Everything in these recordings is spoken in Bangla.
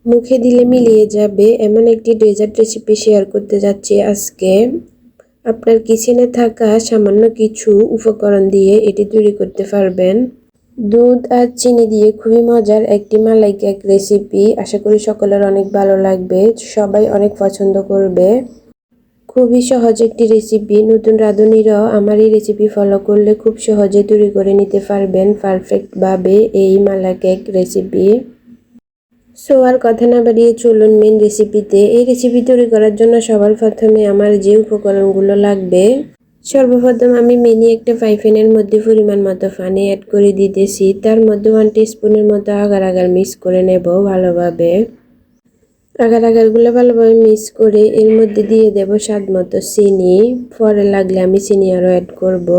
মুখে দিলে মিলিয়ে যাবে এমন একটি ডেজার্ট রেসিপি শেয়ার করতে যাচ্ছি আজকে। আপনার কিচেনে থাকা সামান্য কিছু উপকরণ দিয়ে এটি তৈরি করতে পারবেন। দুধ আর চিনি দিয়ে খুবই মজার একটি মালাই কেক রেসিপি। আশা করি সকলের অনেক ভালো লাগবে, সবাই অনেক পছন্দ করবে। খুবই সহজ একটি রেসিপি, নতুন রাঁধুনিরাও আমার এই রেসিপি ফলো করলে খুব সহজে তৈরি করে নিতে পারবেন পারফেক্টভাবে এই মালাই কেক রেসিপি। সো আর কথা না বাড়িয়ে চলুন মেন রেসিপিতে। এই রেসিপি তৈরি করার জন্য সবার প্রথমে আমার যে উপকরণগুলো লাগবে, সর্বপ্রথম আমি মিনি একটা ফ্রাইপ্যানের মধ্যে পরিমাণ মতো পানি অ্যাড করে দিতেছি। তার মধ্যে 1 টিস্পুনের মতো আগার আগার মিক্স করে নেব ভালোভাবে। আগার আগারগুলো ভালোভাবে মিক্স করে এর মধ্যে দিয়ে দেব স্বাদ মতো চিনি। পরে লাগলে আমি চিনি আরও অ্যাড করব।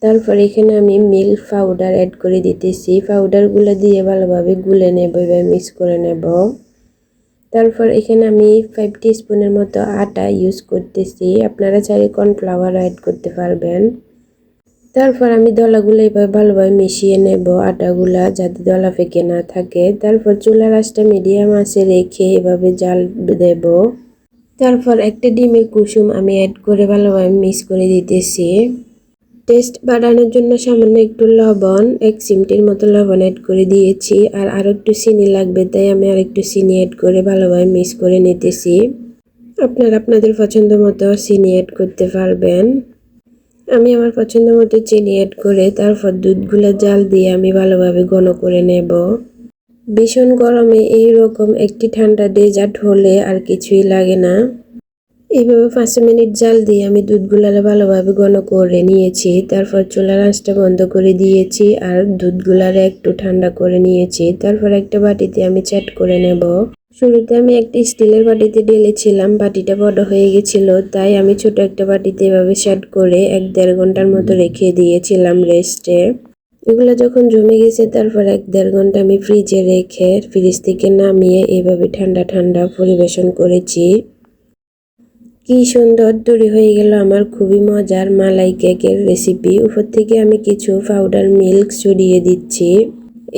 তারপর এখানে আমি মিল্ক পাউডার অ্যাড করে দিতেছি। পাউডারগুলো দিয়ে ভালোভাবে গুলে নেব, এবার মিক্স করে নেব। তারপর এখানে আমি 5 টিস্পুনের মতো আটা ইউজ করতেছি, আপনারা চাইলে কর্নফ্লাওয়ারও অ্যাড করতে পারবেন। তারপর আমি দলাগুলো এবার ভালোভাবে মিশিয়ে নেব আটাগুলা, যাতে দলা ফেঁকে না থাকে। তারপর চুলার আঁচটা মিডিয়াম আঁচে রেখে এভাবে জাল দেব। তারপর একটা ডিমের কুসুম আমি অ্যাড করে ভালোভাবে মিক্স করে দিতেছি। টেস্ট বাড়ানোর জন্য সামান্য একটু লবণ, 1 চিমটির মতো লবণ অ্যাড করে দিয়েছি। আর একটু চিনি লাগবে, তাই আমি আরেকটু চিনি অ্যাড করে ভালোভাবে মিক্স করে নিতেছি। আপনারা আপনাদের পছন্দ মতো চিনি অ্যাড করতে পারবেন। আমি আমার পছন্দ মতো চিনি অ্যাড করে তারপর দুধগুলো জাল দিয়ে আমি ভালোভাবে ঘন করে নেব। ভীষণ গরমে এই রকম একটি ঠান্ডা ডেজার্ট হলে আর কিছুই লাগে না। এইভাবে 5 মিনিট জাল দিয়ে আমি দুধগুলো ভালোভাবে ঘন করে নিয়েছি। তারপর চুলার আঁচটা বন্ধ করে দিয়েছি আর দুধগুলারে একটু ঠান্ডা করে নিয়েছি। তারপর একটা বাটিতে আমি সেট করে নেব। শুরুতে আমি একটা স্টিলের বাটিতে ঢেলেছিলাম, বাটিটা বড় হয়ে গেছিল, তাই আমি ছোট একটা বাটিতে এভাবে সেট করে 1-1.5 ঘন্টার মতো রেখে দিয়েছিলাম রেস্টে। এগুলো যখন জমে গেছে তারপর 1-1.5 ঘন্টা আমি ফ্রিজে রেখে ফ্রিজ থেকে নামিয়ে এভাবে ঠান্ডা ঠান্ডা পরিবেশন করেছি। কি সুন্দর তৈরি হয়ে গেল আমার খুবই মজার মালাই কেকের রেসিপি। উপর থেকে আমি কিছু পাউডার মিল্ক ছড়িয়ে দিচ্ছি,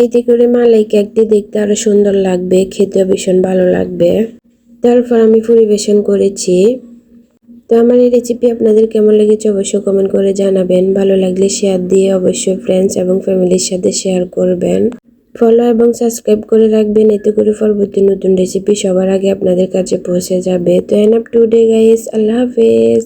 এতে করে মালাই কেকটি দেখতে আরো সুন্দর লাগবে, খেতেও ভীষণ ভালো লাগবে। তারপর আমি পরিবেশন করেছি। তো আমার এই রেসিপি আপনাদের কেমন লেগেছে অবশ্যই কমেন্ট করে জানাবেন। ভালো লাগলে শেয়ার দিয়ে অবশ্যই ফ্রেন্ডস এবং ফ্যামিলির সাথে শেয়ার করবেন। ফলো এবং সাবস্ক্রাইব করে রাখবেন, এতে করে পরবর্তী নতুন রেসিপি সবার আগে আপনাদের কাছে পৌঁছে যাবে। তো এনাফ টুডে গাইস, আল্লাহ হাফেজ।